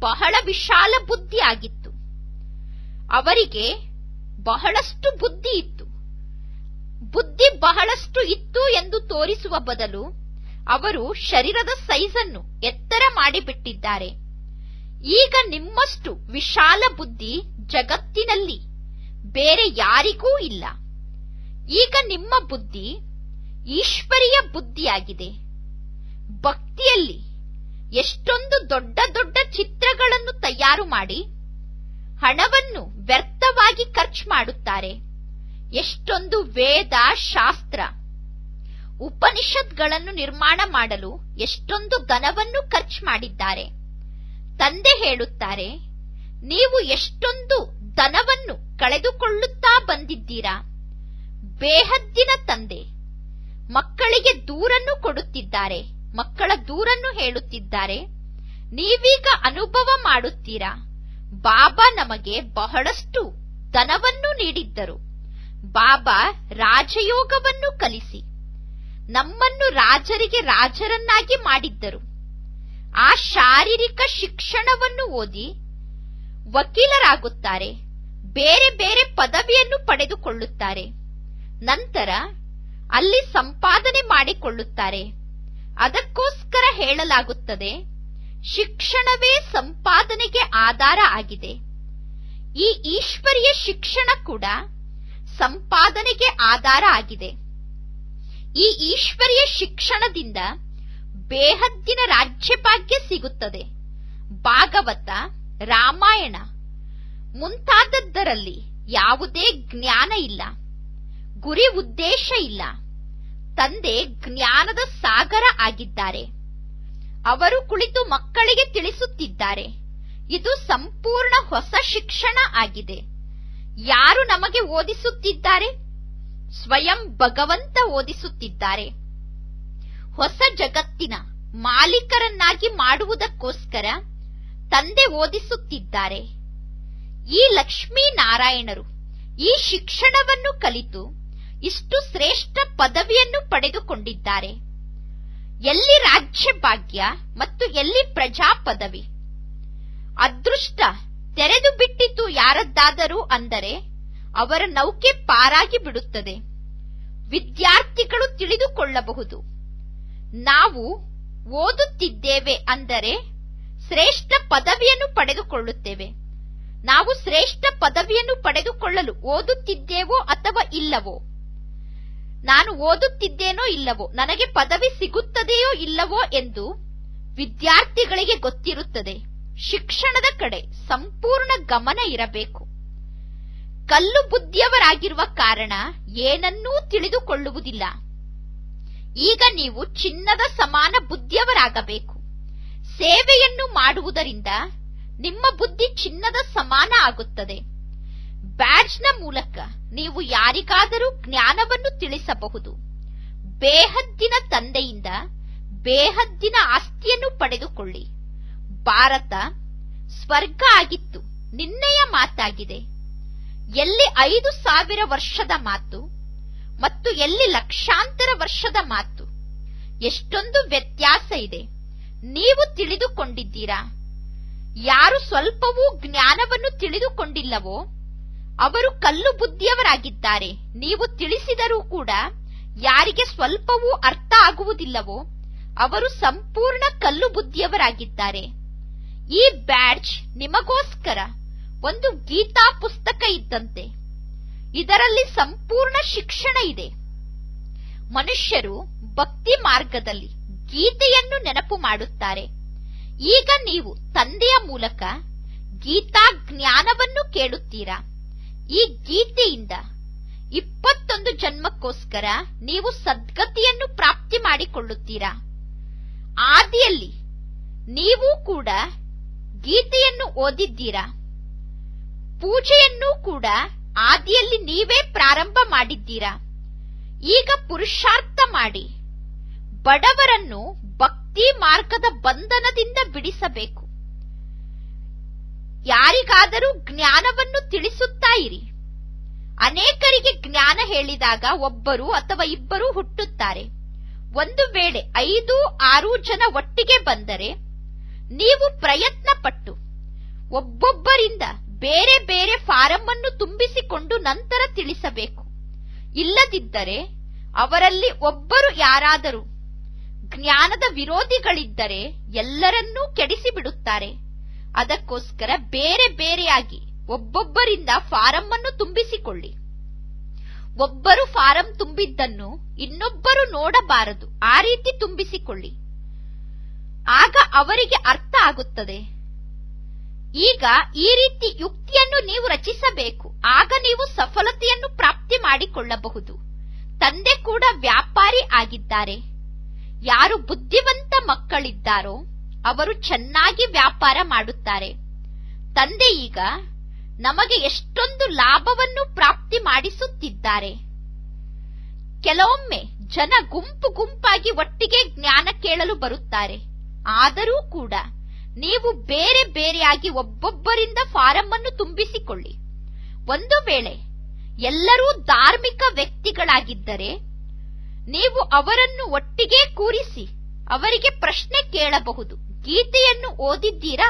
ಬಹಳ ವಿಶಾಲ ಬುದ್ಧಿ ಆಗಿತ್ತು. ಅವರಿಗೆ ಬಹಳಷ್ಟು ಬುದ್ಧಿ ಇತ್ತು. ಬುದ್ಧಿ ಬಹಳಷ್ಟು ಇತ್ತು ಎಂದು ತೋರಿಸುವ ಬದಲು ಅವರು ಶರೀರದ ಸೈಜನ್ನು ಎತ್ತರ ಮಾಡಿಬಿಟ್ಟಿದ್ದಾರೆ. ಈಗ ನಿಮ್ಮಷ್ಟು ವಿಶಾಲ ಬುದ್ಧಿ ಜಗತ್ತಿನಲ್ಲಿ ಬೇರೆ ಯಾರಿಗೂ ಇಲ್ಲ. ಈಗ ನಿಮ್ಮ ಬುದ್ಧಿ ಈಶ್ವರೀಯ ಬುದ್ಧಿಯಾಗಿದೆ. ಭಕ್ತಿಯಲ್ಲಿ ಎಷ್ಟೊಂದು ದೊಡ್ಡ ದೊಡ್ಡ ಚಿತ್ರಗಳನ್ನು ತಯಾರು ಮಾಡಿ ಹಣವನ್ನು ವ್ಯರ್ಥವಾಗಿ ಖರ್ಚು ಮಾಡುತ್ತಾರೆ. ಎಷ್ಟೊಂದು ವೇದ, ಶಾಸ್ತ್ರ, ಉಪನಿಷತ್ಗಳನ್ನು ನಿರ್ಮಾಣ ಮಾಡಲು ಎಷ್ಟೊಂದು ಧನವನ್ನು ಖರ್ಚು ಮಾಡಿದ್ದಾರೆ. ತಂದೆ ಹೇಳುತ್ತಾರೆ, ನೀವು ಎಷ್ಟೊಂದು ಧನವನ್ನು ಕಳೆದುಕೊಳ್ಳುತ್ತಾ ಬಂದಿದ್ದೀರಾ. ಬೇಹದ್ದಿನ ತಂದೆ ಮಕ್ಕಳಿಗೆ ದೂರನ್ನು ಕೊಡುತ್ತಿದ್ದಾರೆ, ಮಕ್ಕಳ ದೂರನ್ನು ಹೇಳುತ್ತಿದ್ದಾರೆ. ನೀವೀಗ ಅನುಭವ ಮಾಡುತ್ತೀರಾ, ಬಾಬಾ ನಮಗೆ ಬಹಳಷ್ಟು ಧನವನ್ನು ನೀಡಿದ್ದರು. ಬಾಬಾ ರಾಜಯೋಗವನ್ನು ಕಲಿಸಿ ನಮ್ಮನ್ನು ರಾಜರಿಗೆ ರಾಜರನ್ನಾಗಿ ಮಾಡಿದ್ದರು. ಆ ಶಾರೀರಿಕ ಶಿಕ್ಷಣವನ್ನು ಓದಿ ವಕೀಲರಾಗುತ್ತಾರೆ, ಬೇರೆ ಬೇರೆ ಪದವಿಯನ್ನು ಪಡೆದುಕೊಳ್ಳುತ್ತಾರೆ. ನಂತರ ಅಲ್ಲಿ ಸಂಪಾದನೆ ಮಾಡಿಕೊಳ್ಳುತ್ತಾರೆ. ಅದಕ್ಕೋಸ್ಕರ ಹೇಳಲಾಗುತ್ತದೆ, ಶಿಕ್ಷಣವೇ ಸಂಪಾದನೆಗೆ ಆಧಾರ ಆಗಿದೆ. ಈ ಈಶ್ವರೀಯ ಶಿಕ್ಷಣ ಕೂಡ ಸಂಪಾದನೆಗೆ ಆಧಾರ ಆಗಿದೆ. ಈ ಈಶ್ವರೀಯ ಶಿಕ್ಷಣದಿಂದ ಬೇಹದ್ದಿನ ರಾಜ್ಯಭಾಗ್ಯ ಸಿಗುತ್ತದೆ. ಭಾಗವತ, ರಾಮಾಯಣ ಮುಂತಾದದ್ದರಲ್ಲಿ ಯಾವುದೇ ಜ್ಞಾನ ಇಲ್ಲ, ಗುರಿ ಉದ್ದೇಶ ಇಲ್ಲ. ತಂದೆ ಜ್ಞಾನದ ಸಾಗರ ಆಗಿದ್ದಾರೆ. ಅವರು ಕುಳಿತು ಮಕ್ಕಳಿಗೆ ತಿಳಿಸುತ್ತಿದ್ದಾರೆ. ಇದು ಸಂಪೂರ್ಣ ಹೊಸ ಶಿಕ್ಷಣ ಆಗಿದೆ. ಯಾರು ನಮಗೆ ಓದಿಸುತ್ತಿದ್ದಾರೆ? ಸ್ವಯಂ ಭಗವಂತ ಓದಿಸುತ್ತಿದ್ದಾರೆ. ಹೊಸ ಜಗತ್ತಿನ ಮಾಲೀಕರನ್ನಾಗಿ ಮಾಡುವುದಕ್ಕೋಸ್ಕರ ತಂದೆ ಓದಿಸುತ್ತಿದ್ದಾರೆ. ಈ ಲಕ್ಷ್ಮೀನಾರಾಯಣರು ಈ ಶಿಕ್ಷಣವನ್ನು ಕಲಿತು ಇಷ್ಟು ಶ್ರೇಷ್ಠ ಪದವಿಯನ್ನು ಪಡೆದುಕೊಂಡಿದ್ದಾರೆ. ಎಲ್ಲಿ ರಾಜ್ಯ ಭಾಗ್ಯ ಮತ್ತು ಎಲ್ಲಿ ಪ್ರಜಾ ಪದವಿ? ಅದೃಷ್ಟ ತೆರೆದು ಬಿಟ್ಟಿತು ಯಾರದ್ದಾದರೂ ಅಂದರೆ ಅವರ ನೌಕೆ ಪಾರಾಗಿ ಬಿಡುತ್ತದೆ. ವಿದ್ಯಾರ್ಥಿಗಳು ತಿಳಿದುಕೊಳ್ಳಬಹುದು, ನಾವು ಓದುತ್ತಿದ್ದೇವೆ ಅಂದರೆ ಶ್ರೇಷ್ಠ ಪದವಿಯನ್ನು ಪಡೆದುಕೊಳ್ಳುತ್ತೇವೆ. ನಾವು ಶ್ರೇಷ್ಠ ಪದವಿಯನ್ನು ಪಡೆದುಕೊಳ್ಳಲು ಓದುತ್ತಿದ್ದೇವೋ ಅಥವಾ ಇಲ್ಲವೋ, ನಾನು ಓದುತ್ತಿದ್ದೇನೋ ಇಲ್ಲವೋ, ನನಗೆ ಪದವಿ ಸಿಗುತ್ತದೆಯೋ ಇಲ್ಲವೋ ಎಂದು ವಿದ್ಯಾರ್ಥಿಗಳಿಗೆ ಗೊತ್ತಿರುತ್ತದೆ. ಶಿಕ್ಷಣದ ಕಡೆ ಸಂಪೂರ್ಣ ಗಮನ ಇರಬೇಕು. ಕಲ್ಲು ಬುದ್ಧಿಯವರಾಗಿರುವ ಕಾರಣ ಏನನ್ನೂ ತಿಳಿದುಕೊಳ್ಳುವುದಿಲ್ಲ. ಈಗ ನೀವು ಚಿನ್ನದ ಸಮಾನ ಬುದ್ಧಿಯವರಾಗಬೇಕು. ಸೇವೆಯನ್ನು ಮಾಡುವುದರಿಂದ ನಿಮ್ಮ ಬುದ್ಧಿ ಚಿನ್ನದ ಸಮಾನ ಆಗುತ್ತದೆ. ಬ್ಯಾಡ್ಜ್ನ ಮೂಲಕ ನೀವು ಯಾರಿಗಾದರೂ ಜ್ಞಾನವನ್ನು ತಿಳಿಸಬಹುದು. ಬೇಹದ್ದಿನ ತಂದೆಯಿಂದ ಬೇಹದ್ದಿನ ಆಸ್ತಿಯನ್ನು ಪಡೆದುಕೊಳ್ಳಿ. ಭಾರತ ಸ್ವರ್ಗ ಆಗಿತ್ತು, ನಿನ್ನೆಯ ಮಾತಾಗಿದೆ. ಎಲ್ಲಿ 5,000 ವರ್ಷದ ಮಾತು ಮತ್ತು ಎಲ್ಲಿ ಲಕ್ಷಾಂತರ ವರ್ಷದ ಮಾತು, ಎಷ್ಟೊಂದು ವ್ಯತ್ಯಾಸ ಇದೆ. ನೀವು ತಿಳಿದುಕೊಂಡಿದ್ದೀರಾ? ಯಾರು ಸ್ವಲ್ಪವೂ ಜ್ಞಾನವನ್ನು ತಿಳಿದುಕೊಂಡಿಲ್ಲವೋ ಅವರು ಕಲ್ಲು ಬುದ್ಧಿಯವರಾಗಿದ್ದಾರೆ. ನೀವು ತಿಳಿಸಿದರೂ ಕೂಡ ಯಾರಿಗೆ ಸ್ವಲ್ಪವೂ ಅರ್ಥ ಆಗುವುದಿಲ್ಲವೋ ಅವರು ಸಂಪೂರ್ಣ ಕಲ್ಲು ಬುದ್ಧಿಯವರಾಗಿದ್ದಾರೆ. ಈ ಬ್ಯಾಡ್ಜ್ ನಿಮಗೋಸ್ಕರ ಒಂದು ಗೀತಾ ಪುಸ್ತಕ ಇದ್ದಂತೆ. ಇದರಲ್ಲಿ ಸಂಪೂರ್ಣ ಶಿಕ್ಷಣ ಇದೆ. ಮನುಷ್ಯರು ಭಕ್ತಿ ಮಾರ್ಗದಲ್ಲಿ ಗೀತೆಯನ್ನು ನೆನಪು ಮಾಡುತ್ತಾರೆ. ಈಗ ನೀವು ತಂದೆಯ ಮೂಲಕ ಗೀತಾ ಜ್ಞಾನವನ್ನು ಕೇಳುತ್ತೀರಾ. ಈ ಗೀತೆಯಿಂದ 21 ಜನ್ಮಕ್ಕೋಸ್ಕರ ನೀವು ಸದ್ಗತಿಯನ್ನು ಪ್ರಾಪ್ತಿ ಮಾಡಿಕೊಳ್ಳುತ್ತೀರಾ. ಆದಿಯಲ್ಲಿ ನೀವು ಕೂಡ ಗೀತೆಯನ್ನು ಓದಿದ್ದೀರಾ. ಪೂಜೆಯನ್ನು ಕೂಡ ಆದಿಯಲ್ಲಿ ನೀವೇ ಪ್ರಾರಂಭ ಮಾಡಿದ್ದೀರಾ. ಈಗ ಪುರುಷಾರ್ಥ ಮಾಡಿ ಬಡವರನ್ನು ಭಕ್ತಿ ಮಾರ್ಗದ ಬಂಧನದಿಂದ ಬಿಡಿಸಬೇಕು. ಯಾರಿಗಾದರೂ ಜ್ಞಾನವನ್ನು ತಿಳಿಸುತ್ತಾ ಇರಿ. ಅನೇಕರಿಗೆ ಜ್ಞಾನ ಹೇಳಿದಾಗ ಒಬ್ಬರು ಅಥವಾ ಇಬ್ಬರು ಹುಟ್ಟುತ್ತಾರೆ. ಒಂದು ವೇಳೆ 5-6 ಜನ ಒಟ್ಟಿಗೆ ಬಂದರೆ ನೀವು ಪ್ರಯತ್ನ ಪಟ್ಟು ಒಬ್ಬೊಬ್ಬರಿಂದ ಬೇರೆ ಬೇರೆ ಫಾರಂ ಅನ್ನು ತುಂಬಿಸಿಕೊಂಡು ನಂತರ ತಿಳಿಸಬೇಕು. ಇಲ್ಲದಿದ್ದರೆ ಅವರಲ್ಲಿ ಒಬ್ಬರು ಯಾರಾದರೂ ಜ್ಞಾನದ ವಿರೋಧಿಗಳಿದ್ದರೆ ಎಲ್ಲರನ್ನೂ ಕೆಡಿಸಿ ಬಿಡುತ್ತಾರೆ. ಅದಕ್ಕೋಸ್ಕರ ಬೇರೆ ಬೇರೆಯಾಗಿ ಒಬ್ಬೊಬ್ಬರಿಂದ ಫಾರಂ ಅನ್ನು ತುಂಬಿಸಿಕೊಳ್ಳಿ. ಒಬ್ಬರು ಫಾರಂ ತುಂಬಿದ್ದನ್ನು ಇನ್ನೊಬ್ಬರು ನೋಡಬಾರದು, ಆ ರೀತಿ ತುಂಬಿಸಿಕೊಳ್ಳಿ. ಆಗ ಅವರಿಗೆ ಅರ್ಥ ಆಗುತ್ತದೆ. ಈಗ ಈ ರೀತಿ ಯುಕ್ತಿಯನ್ನು ನೀವು ರಚಿಸಬೇಕು. ಆಗ ನೀವು ಸಫಲತೆಯನ್ನು ಪ್ರಾಪ್ತಿ ಮಾಡಿಕೊಳ್ಳಬಹುದು. ತಂದೆ ಕೂಡ ವ್ಯಾಪಾರಿ ಆಗಿದ್ದಾರೆ. ಯಾರು ಬುದ್ಧಿವಂತ ಮಕ್ಕಳಿದ್ದಾರೋ ಅವರು ಚೆನ್ನಾಗಿ ವ್ಯಾಪಾರ ಮಾಡುತ್ತಾರೆ. ತಂದೆ ಈಗ ನಮಗೆ ಎಷ್ಟೊಂದು ಲಾಭವನ್ನು ಪ್ರಾಪ್ತಿ ಮಾಡಿಸುತ್ತಿದ್ದಾರೆ. ಕೆಲವೊಮ್ಮೆ ಜನ ಗುಂಪು ಗುಂಪಾಗಿ ಒಟ್ಟಿಗೆ ಜ್ಞಾನ ಕೇಳಲು ಬರುತ್ತಾರೆ. ಆದರೂ ಕೂಡ ನೀವು ಬೇರೆ ಬೇರೆಯಾಗಿ ಒಬ್ಬೊಬ್ಬರಿಂದ ಫಾರಂ ಅನ್ನು ತುಂಬಿಸಿಕೊಳ್ಳಿ. ಒಂದು ವೇಳೆ ಎಲ್ಲರೂ ಧಾರ್ಮಿಕ ವ್ಯಕ್ತಿಗಳಾಗಿದ್ದರೆ ನೀವು ಅವರನ್ನು ಒಟ್ಟಿಗೆ ಕೂರಿಸಿ ಅವರಿಗೆ ಪ್ರಶ್ನೆ ಕೇಳಬಹುದು. ಗೀತೆಯನ್ನು ಓದಿದ್ದೀರಾ?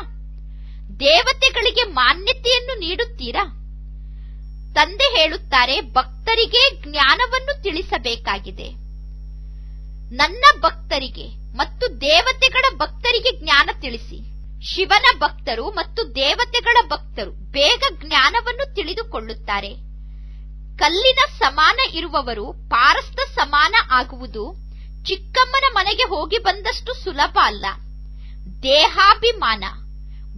ದೇವತೆಗಳಿಗೆ ಮಾನ್ಯತೆಯನ್ನು ನೀಡುತ್ತೀರಾ? ತಂದೆ ಹೇಳುತ್ತಾರೆ, ಭಕ್ತರಿಗೆ ಜ್ಞಾನವನ್ನು ತಿಳಿಸಬೇಕಾಗಿದೆ. ನನ್ನ ಭಕ್ತರಿಗೆ ಮತ್ತು ದೇವತೆಗಳ ಭಕ್ತರಿಗೆ ಜ್ಞಾನ ತಿಳಿಸಿ. ಶಿವನ ಭಕ್ತರು ಮತ್ತು ದೇವತೆಗಳ ಭಕ್ತರು ಬೇಗ ಜ್ಞಾನವನ್ನು ತಿಳಿದುಕೊಳ್ಳುತ್ತಾರೆ. ಕಲ್ಲಿನ ಸಮಾನ ಇರುವವರು ಪಾರಸ್ತ ಸಮಾನ ಆಗುವುದು ಚಿಕ್ಕಮ್ಮನ ಮನೆಗೆ ಹೋಗಿ ಬಂದಷ್ಟು ಸುಲಭ ಅಲ್ಲ. ದೇಹಾಭಿಮಾನ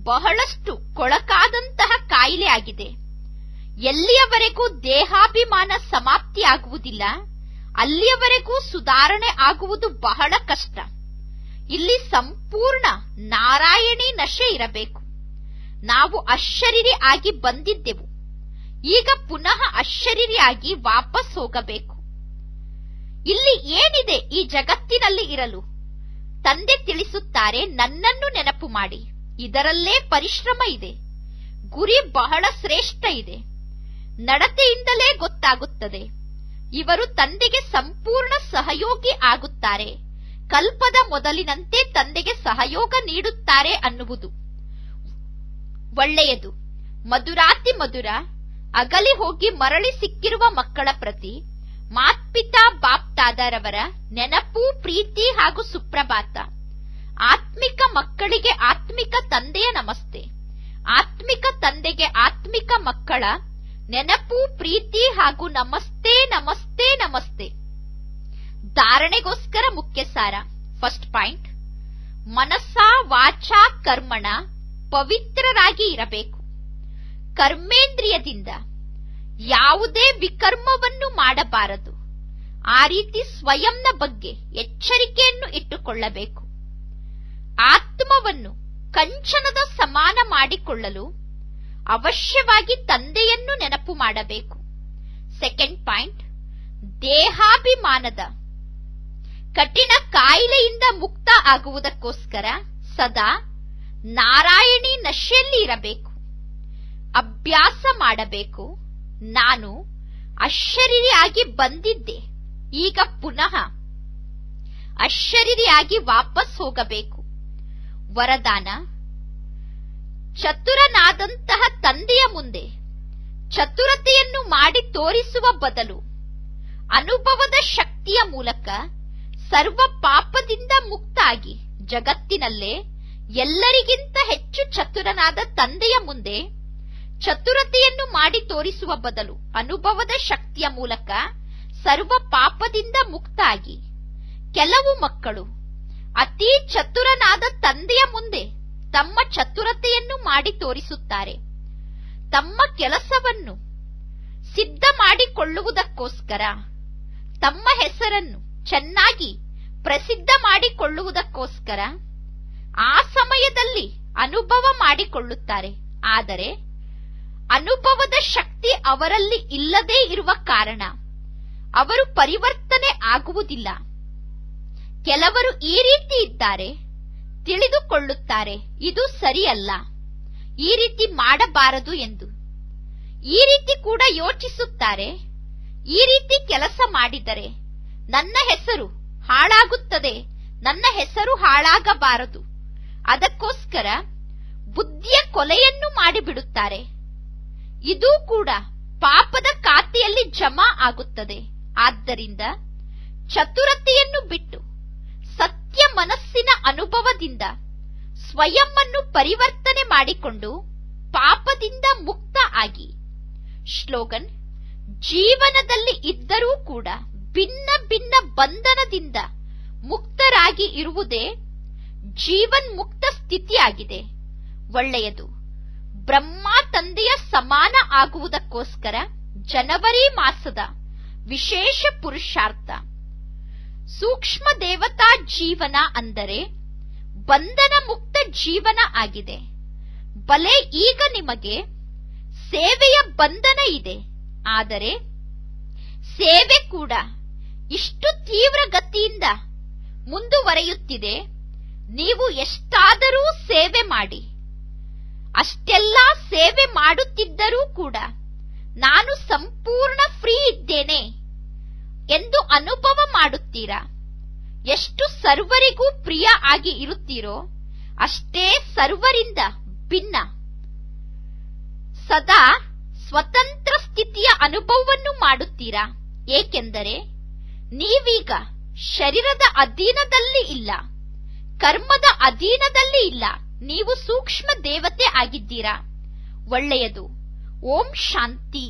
ಬಹಳಷ್ಟು ಕೊಳಕಾದಂತಹ ಕಾಯಿಲೆ ಆಗಿದೆ. ಎಲ್ಲಿಯವರೆಗೂ ದೇಹಾಭಿಮಾನ ಸಮಾಪ್ತಿಯಾಗುವುದಿಲ್ಲ ಅಲ್ಲಿಯವರೆಗೂ ಸುಧಾರಣೆ ಆಗುವುದು ಬಹಳ ಕಷ್ಟ. ಇಲ್ಲಿ ಸಂಪೂರ್ಣ ನಾರಾಯಣಿ ನಶೆ ಇರಬೇಕು. ನಾವು ಅಶರೀರಿ ಆಗಿ ಬಂದಿದ್ದೆವು, ಈಗ ಪುನಃ ಅಶರೀರಿ ಆಗಿ ವಾಪಸ್ ಹೋಗಬೇಕು. ಇಲ್ಲಿ ಏನಿದೆ ಈ ಜಗತ್ತಿನಲ್ಲಿ ಇರಲು? ತಂದೆ ತಿಳಿಸುತ್ತಾರೆ, ನನ್ನನ್ನು ನೆನಪು ಮಾಡಿ. ಇದರಲ್ಲೇ ಪರಿಶ್ರಮ ಇದೆ. ಗುರಿ ಬಹಳ ಶ್ರೇಷ್ಠ ಇದೆ. ನಡತೆಯಿಂದಲೇ ಗೊತ್ತಾಗುತ್ತದೆ. ಇವರು ತಂದೆಗೆ ಸಂಪೂರ್ಣ ಸಹಯೋಗಿ ಆಗುತ್ತಾರೆ. ಕಲ್ಪದ ಮೊದಲಿನಂತೆ ತಂದೆಗೆ ಸಹಯೋಗ ನೀಡುತ್ತಾರೆ ಅನ್ನುವುದು ಒಳ್ಳೆಯದು. ಮಧುರಾತಿ ಮಧುರ ಅಗಲಿ ಹೋಗಿ ಮರಳಿ ಸಿಕ್ಕಿರುವ ಮಕ್ಕಳ ಪ್ರತಿ ಮಾತ್ಪಿತಾ ಬಾಪ್ತಾದರವರ ನೆನಪು, ಪ್ರೀತಿ ಹಾಗೂ ಸುಪ್ರಭಾತ. ಆತ್ಮಿಕ ಮಕ್ಕಳಿಗೆ ಆತ್ಮಿಕ ತಂದೆಯ ನಮಸ್ತೆ. ಆತ್ಮಿಕ ತಂದೆಗೆ ಆತ್ಮಿಕ ಮಕ್ಕಳ ನೆನಪು, ಪ್ರೀತಿ ಹಾಗೂ ನಮಸ್ತೆ ನಮಸ್ತೆ ನಮಸ್ತೆ. ಧಾರಣೆಗೋಸ್ಕರ ಮುಖ್ಯ ಸಾರ. ಫಸ್ಟ್ ಪಾಯಿಂಟ್, ಮನಸ್ಸ ವಾಚ ಕರ್ಮಣ ಪವಿತ್ರರಾಗಿ ಇರಬೇಕು. ಕರ್ಮೇಂದ್ರಿಯದಿಂದ ಯಾವುದೇ ವಿಕರ್ಮವನ್ನು ಮಾಡಬಾರದು. ಆ ರೀತಿ ಸ್ವಯಂನ ಬಗ್ಗೆ ಎಚ್ಚರಿಕೆಯನ್ನು ಇಟ್ಟುಕೊಳ್ಳಬೇಕು. ಆತ್ಮವನ್ನು ಕಂಚನದ ಸಮಾನ ಮಾಡಿಕೊಳ್ಳಲು ಅವಶ್ಯವಾಗಿ ತಂದೆಯನ್ನು ನೆನಪು ಮಾಡಬೇಕು. ಸೆಕೆಂಡ್ ಪಾಯಿಂಟ್, ದೇಹಾಭಿಮಾನದ ಕಠಿಣ ಕಾಯಿಲೆಯಿಂದ ಮುಕ್ತ ಆಗುವುದಕ್ಕೋಸ್ಕರ ಸದಾ ನಾರಾಯಣಿ ನಶೆಯಲ್ಲಿ ಇರಬೇಕು. ಅಭ್ಯಾಸ ಮಾಡಬೇಕು. ನಾನು ಅಶರೀರಿಯಾಗಿ ಬಂದಿದ್ದೆ, ಈಗ ಪುನಃ ಅಶರೀರಿಯಾಗಿ ವಾಪಸ್ ಹೋಗಬೇಕು. ವರದಾನ: ಚತುರನಾದಂತಹ ತಂದೆಯ ಮುಂದೆ ಚತುರತೆಯನ್ನು ಮಾಡಿ ತೋರಿಸುವ ಬದಲು ಅನುಭವದ ಶಕ್ತಿಯ ಮೂಲಕ ಸರ್ವ ಪಾಪದಿಂದ ಮುಕ್ತಾಗಿ ಜಗತ್ತಿನಲ್ಲೇ ಎಲ್ಲರಿಗಿಂತ ಹೆಚ್ಚು ಚತುರನಾದ ತಂದೆಯ ಮುಂದೆ ಚತುರತೆಯನ್ನು ಮಾಡಿ ತೋರಿಸುವ ಬದಲು ಅನುಭವದ ಶಕ್ತಿಯ ಮೂಲಕ ಸರ್ವ ಪಾಪದಿಂದ ಮುಕ್ತಾಗಿ ಕೆಲವು ಮಕ್ಕಳು ಅತಿ ಚತುರನಾದ ತಂದೆಯ ಮುಂದೆ ತಮ್ಮ ಚತುರತೆಯನ್ನು ಮಾಡಿ ತೋರಿಸುತ್ತಾರೆ. ತಮ್ಮ ಕೆಲಸವನ್ನು ಸಿದ್ಧ ಮಾಡಿಕೊಳ್ಳುವುದಕ್ಕೋಸ್ಕರ, ತಮ್ಮ ಹೆಸರನ್ನು ಚೆನ್ನಾಗಿ ಪ್ರಸಿದ್ಧ ಮಾಡಿಕೊಳ್ಳುವುದಕ್ಕೋಸ್ಕರ ಆ ಸಮಯದಲ್ಲಿ ಅನುಭವ ಮಾಡಿಕೊಳ್ಳುತ್ತಾರೆ. ಆದರೆ ಅನುಭವದ ಶಕ್ತಿ ಅವರಲ್ಲಿ ಇಲ್ಲದೇ ಇರುವ ಕಾರಣ ಅವರು ಪರಿವರ್ತನೆ ಆಗುವುದಿಲ್ಲ. ಕೆಲವರು ಈ ರೀತಿ ಇದ್ದಾರೆ, ತಿಳಿದುಕೊಳ್ಳುತ್ತಾರೆ ಇದು ಸರಿಯಲ್ಲ, ಈ ರೀತಿ ಮಾಡಬಾರದು ಎಂದು. ಈ ರೀತಿ ಕೂಡ ಯೋಚಿಸುತ್ತಾರೆ, ಈ ರೀತಿ ಕೆಲಸ ಮಾಡಿದರೆ ನನ್ನ ಹೆಸರು ಹಾಳಾಗುತ್ತದೆ, ನನ್ನ ಹೆಸರು ಹಾಳಾಗಬಾರದು. ಅದಕ್ಕೋಸ್ಕರ ಬುದ್ಧಿಯ ಕೊಲೆಯನ್ನು ಮಾಡಿಬಿಡುತ್ತಾರೆ. ಇದು ಕೂಡ ಪಾಪದ ಖಾತೆಯಲ್ಲಿ ಜಮಾ ಆಗುತ್ತದೆ. ಆದ್ದರಿಂದ ಚತುರತೆಯನ್ನು ಬಿಟ್ಟು ಸತ್ಯ ಮನಸ್ಸಿನ ಅನುಭವದಿಂದ ಸ್ವಯಂವನ್ನು ಪರಿವರ್ತನೆ ಮಾಡಿಕೊಂಡು ಪಾಪದಿಂದ ಮುಕ್ತ ಆಗಿ. ಶ್ಲೋಗನ್: ಜೀವನದಲ್ಲಿ ಇದ್ದರೂ ಕೂಡ ಭಿನ್ನ ಭಿನ್ನ ಬಂಧನದಿಂದ ಮುಕ್ತರಾಗಿ ಇರುವುದೇ ಜೀವನ್ಮುಕ್ತ ಸ್ಥಿತಿಯಾಗಿದೆ. ಒಳ್ಳೆಯದು. ಬ್ರಹ್ಮ ತಂದೆಯ ಸಮಾನ ಆಗುವುದಕ್ಕೋಸ್ಕರ ಜನವರಿ ಮಾಸದ ವಿಶೇಷ ಪುರುಷಾರ್ಥ. ಸೂಕ್ಷ್ಮ ದೇವತಾ ಜೀವನ ಅಂದರೆ ಬಂಧನ ಮುಕ್ತ ಜೀವನ ಆಗಿದೆ. ಬಲೆ ಈಗ ನಿಮಗೆ ಸೇವೆಯ ಬಂಧನ ಇದೆ, ಆದರೆ ಸೇವೆ ಕೂಡ ಇಷ್ಟು ತೀವ್ರ ಗತಿಯಿಂದ ಮುಂದುವರೆಯುತ್ತಿದೆ. ನೀವು ಎಷ್ಟಾದರೂ ಸೇವೆ ಮಾಡಿ, ಅಷ್ಟೆಲ್ಲ ಸೇವೆ ಮಾಡುತ್ತಿದ್ದರೂ ಕೂಡ ನಾನು ಸಂಪೂರ್ಣ ಫ್ರೀ ಇದ್ದೇನೆ ಎಂದು ಅನುಭವ ಮಾಡುತ್ತೀರಾ. ಎಷ್ಟು ಸರ್ವರಿಗೂ ಪ್ರಿಯ ಆಗಿ ಇರುತ್ತೀರೋ ಅಷ್ಟೇ ಸರ್ವರಿಂದ ಭಿನ್ನ, ಸದಾ ಸ್ವತಂತ್ರ ಸ್ಥಿತಿಯ ಅನುಭವವನ್ನು ಮಾಡುತ್ತೀರಾ. ಏಕೆಂದರೆ ನೀವೀಗ ಶರೀರದ ಅಧೀನದಲ್ಲಿ ಇಲ್ಲ, ಕರ್ಮದ ಅಧೀನದಲ್ಲಿ ಇಲ್ಲ, ನೀವು ಸೂಕ್ಷ್ಮ ದೇವತೆ ಆಗಿದ್ದೀರಾ. ಒಳ್ಳೆಯದು. ಓಂ ಶಾಂತಿ.